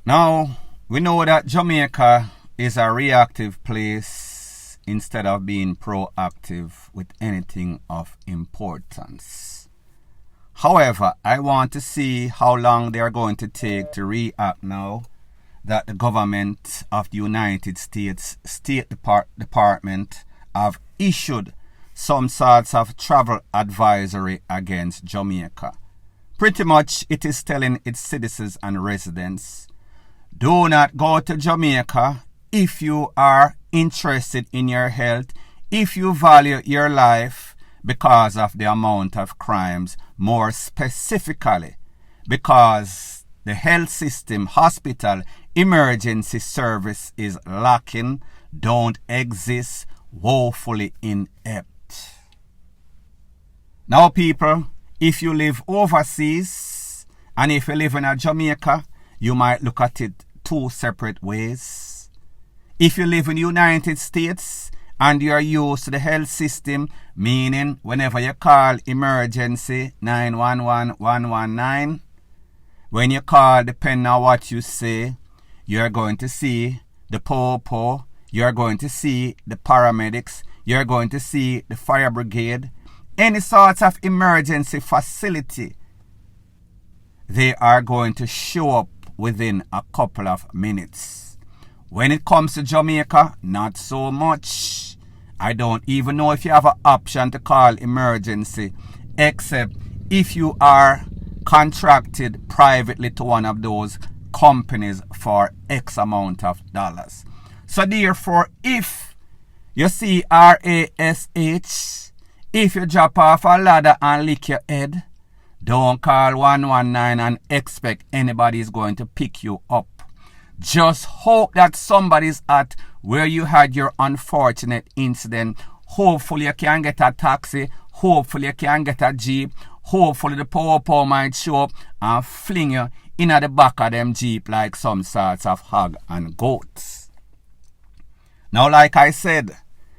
Now, we know that Jamaica is a reactive place instead of being proactive with anything of importance. However, I want to see how long they are going to take to react now that the government of the United States State Department have issued some sorts of travel advisory against Jamaica. Pretty much it is telling its citizens and residents, do not go to Jamaica if you are interested in your health, if you value your life because of the amount of crimes, more specifically because the health system, hospital, emergency service is lacking, don't exist, woefully inept. Now people, if you live overseas and if you live in a Jamaica, you might look at it two separate ways. If you live in the United States and you are used to the health system, meaning whenever you call emergency 911 119, when you call, depending on what you say, you are going to see the POPO, you are going to see the paramedics, you are going to see the fire brigade, any sort of emergency facility. They are going to show up within a couple of minutes. When it comes to Jamaica, not so much. I don't even know if you have an option to call emergency, except if you are contracted privately to one of those companies for X amount of dollars. So therefore, if you see RASH, if you drop off a ladder and lick your head, don't call 119 and expect anybody is going to pick you up. Just hope that somebody's at where you had your unfortunate incident. Hopefully you can get a taxi. Hopefully you can get a jeep. Hopefully the power might show up and fling you in at the back of them jeep like some sorts of hog and goats. Now, like I said,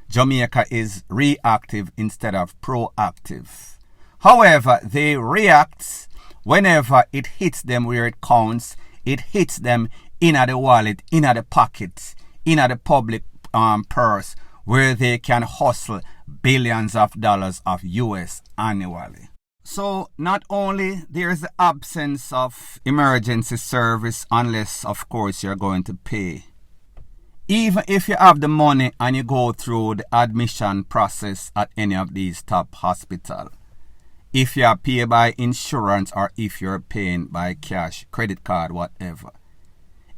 Jamaica is reactive instead of proactive. However, they react whenever it hits them where it counts. It hits them in at the wallet, in at the pocket, in at the public purse, where they can hustle billions of dollars of US annually. So not only there is the absence of emergency service unless, of course, you're going to pay. Even if you have the money and you go through the admission process at any of these top hospitals, if you are paid by insurance or if you're paying by cash, credit card, whatever,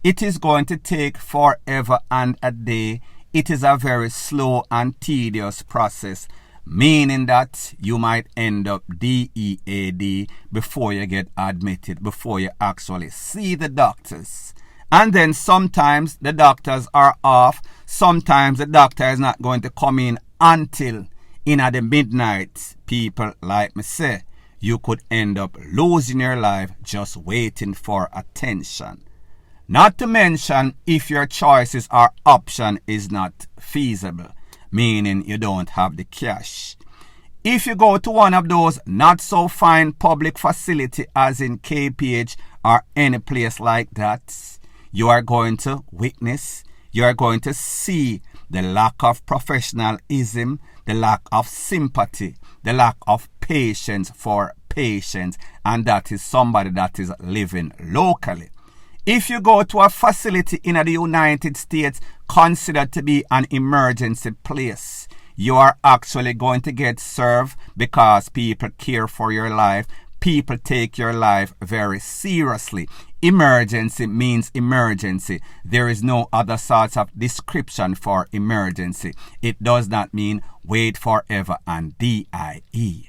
it is going to take forever and a day. It is a very slow and tedious process, meaning that you might end up DEAD before you get admitted, before you actually see the doctors. And then sometimes the doctors are off. Sometimes the doctor is not going to come in until in at the midnight. People like me say, you could end up losing your life just waiting for attention. Not to mention if your choices or option is not feasible, meaning you don't have the cash. If you go to one of those not so fine public facility as in KPH or any place like that, you are going to witness, you are going to see the lack of professionalism, the lack of sympathy, the lack of patience for patients, and that is somebody that is living locally. If you go to a facility in the United States considered to be an emergency place, you are actually going to get served because people care for your life. People take your life very seriously. Emergency means emergency. There is no other sort of description for emergency. It does not mean wait forever and DIE.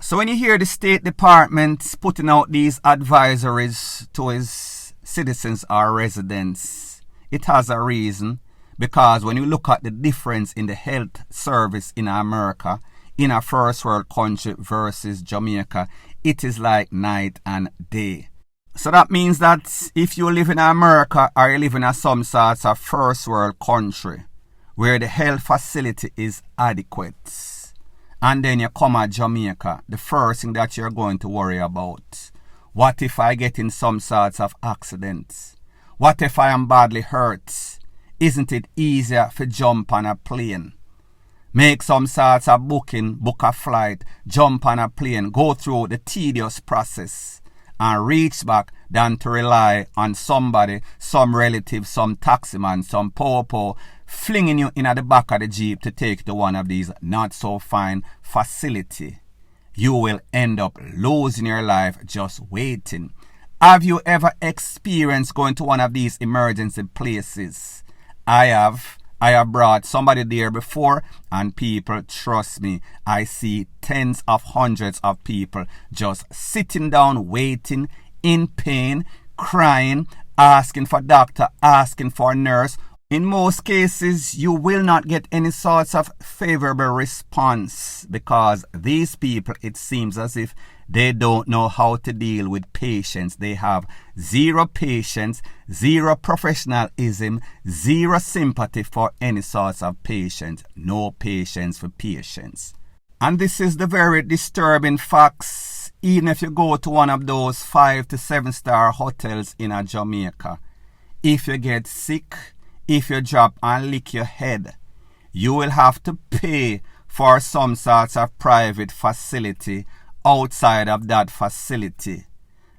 So when you hear the State Department putting out these advisories to its citizens or residents, it has a reason, because when you look at the difference in the health service in America, in a first world country versus Jamaica, it is like night and day. So that means that if you live in America or you live in some sort of first world country where the health facility is adequate, and then you come at Jamaica, the first thing that you're going to worry about, what if I get in some sorts of accidents? What if I am badly hurt? Isn't it easier to jump on a plane? Make some sorts of booking, book a flight, jump on a plane, go through the tedious process and reach back than to rely on somebody, some relative, some taximan, some popo, flinging you in at the back of the jeep to take to one of these not so fine facility. You will end up losing your life just waiting. Have you ever experienced going to one of these emergency places? I have brought somebody there before, and people, trust me, I see tens of hundreds of people just sitting down, waiting, in pain, crying, asking for doctor, asking for nurse. In most cases, you will not get any sorts of favorable response because these people, it seems as if they don't know how to deal with patients. They have zero patience, zero professionalism, zero sympathy for any sorts of patients, no patience for patients. And this is the very disturbing facts. Even if you go to one of those 5 to 7 star hotels in Jamaica, if you get sick, if you drop and lick your head, you will have to pay for some sorts of private facility outside of that facility.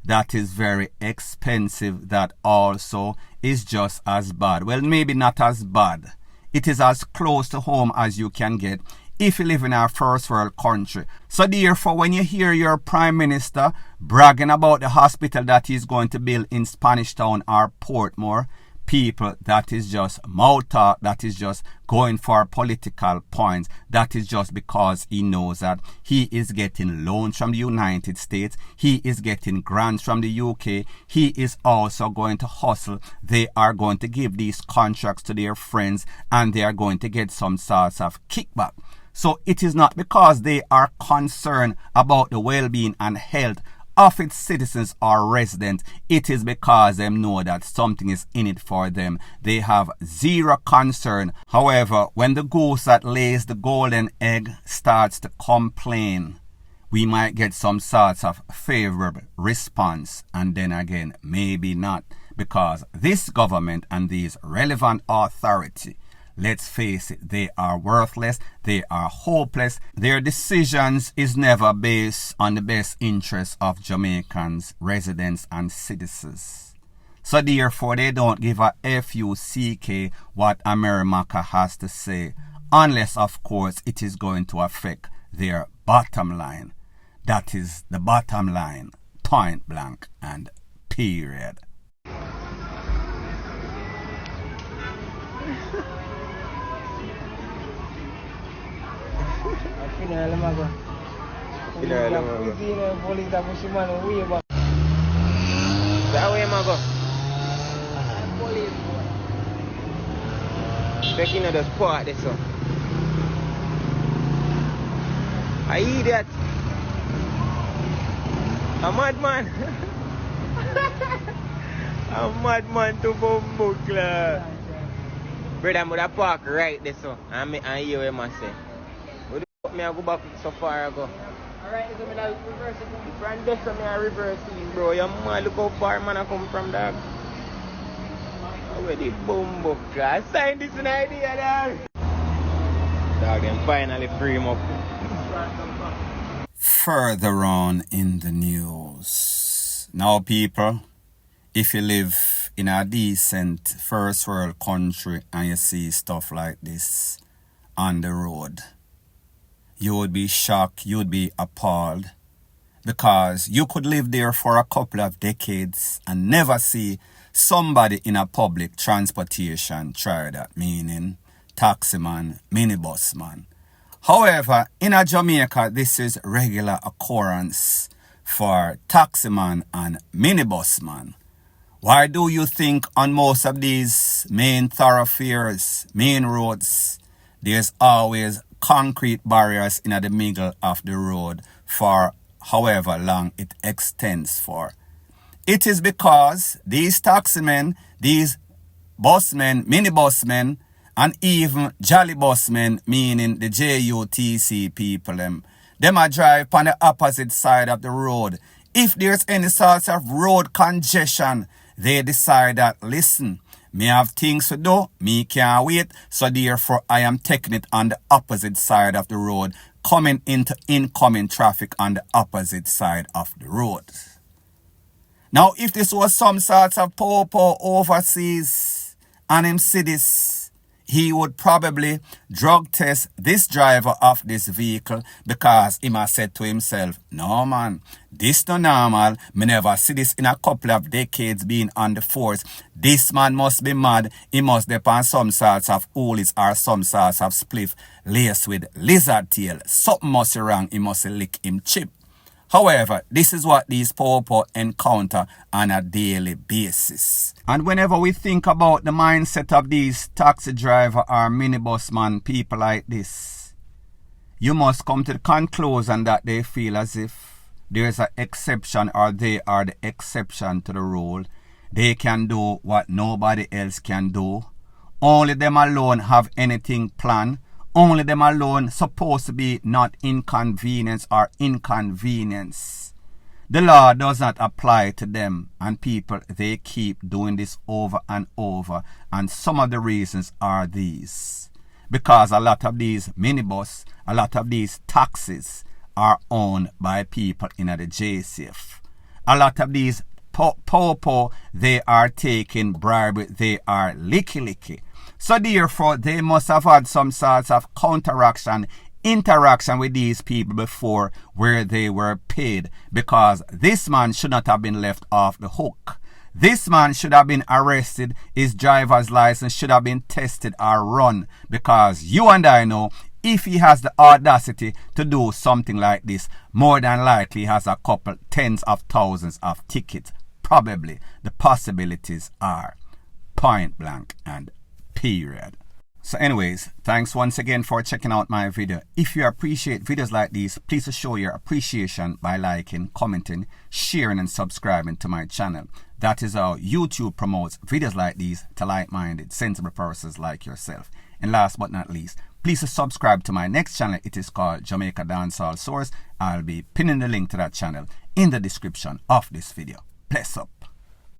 That is very expensive. That also is just as bad. Well, maybe not as bad. It is as close to home as you can get if you live in a first world country. So therefore, when you hear your Prime Minister bragging about the hospital that he's going to build in Spanish Town or Portmore, people, that is just mouth talk, that is just going for political points, that is just because he knows that he is getting loans from the United States, he is getting grants from the UK, he is also going to hustle. They are going to give these contracts to their friends and they are going to get some sorts of kickback. So it is not because they are concerned about the well-being and health of its citizens or residents. It is because they know that something is in it for them. They have zero concern. However, when the goose that lays the golden egg starts to complain, we might get some sorts of favorable response, and then again, maybe not, because this government and these relevant authority, let's face it, they are worthless, they are hopeless. Their decisions is never based on the best interests of Jamaicans, residents and citizens. So therefore, they don't give a FUCK what America has to say, unless of course it is going to affect their bottom line. That is the bottom line, point blank and period. Becky the spot this one. I idiot. A madman. A madman to Bumbukla. Brother, I'm gonna park right this one. And hear what I say. What the fuck me I go back so far ago? Alright, so I reverse it. From this one I reverse it, bro. You man look how far man I come from, dog. Where the Bumbukla? Sign this an idea, dog. Dog, and finally free him up. Further on in the news. Now, people, if you live in a decent first world country and you see stuff like this on the road, you would be shocked, you would be appalled, because you could live there for a couple of decades and never see somebody in a public transportation try that, meaning taximan, minibusman. However, in a Jamaica, this is regular occurrence for taximan and minibusman. Why do you think on most of these main thoroughfares, main roads, there's always concrete barriers in the middle of the road for however long it extends for? It is because these taximen, these busmen, minibusmen, and even jolly busmen, meaning the JUTC people, them are drive on the opposite side of the road. If there's any sort of road congestion, They decide that, listen, me have things to do, me can't wait, so therefore I am taking it on the opposite side of the road, coming into incoming traffic on the opposite side of the road. Now, if this was some sorts of popo overseas and him see this, he would probably drug test this driver of this vehicle because he must said to himself, no man, this no normal. Me never see this in a couple of decades being on the force. This man must be mad. He must depend some sorts of oolies or some sorts of spliff laced with lizard tail. Something must be wrong. He must lick him chip. However, this is what these popo encounter on a daily basis. And whenever we think about the mindset of these taxi driver or minibus man, people like this, you must come to the conclusion that they feel as if there's an exception or they are the exception to the rule. They can do what nobody else can do. Only them alone have anything planned. Only them alone supposed to be not inconvenience or inconvenience. The law does not apply to them, and people, they keep doing this over and over, and some of the reasons are these. Because a lot of these minibus, a lot of these taxis are owned by people in the JCF. A lot of these popo, they are taking bribery, they are licky. So therefore, they must have had some sorts of interaction with these people before where they were paid, because this man should not have been left off the hook. This man should have been arrested. His driver's license should have been tested or run, because you and I know if he has the audacity to do something like this, more than likely he has a couple tens of thousands of tickets. Probably the possibilities are point blank and period. So anyways, thanks once again for checking out my video. If you appreciate videos like these, please show your appreciation by liking, commenting, sharing and subscribing to my channel. That is how YouTube promotes videos like these to like-minded, sensible persons like yourself. And last but not least, please subscribe to my next channel. It is called Jamaica Dancehall Source. I'll be pinning the link to that channel in the description of this video. Bless up.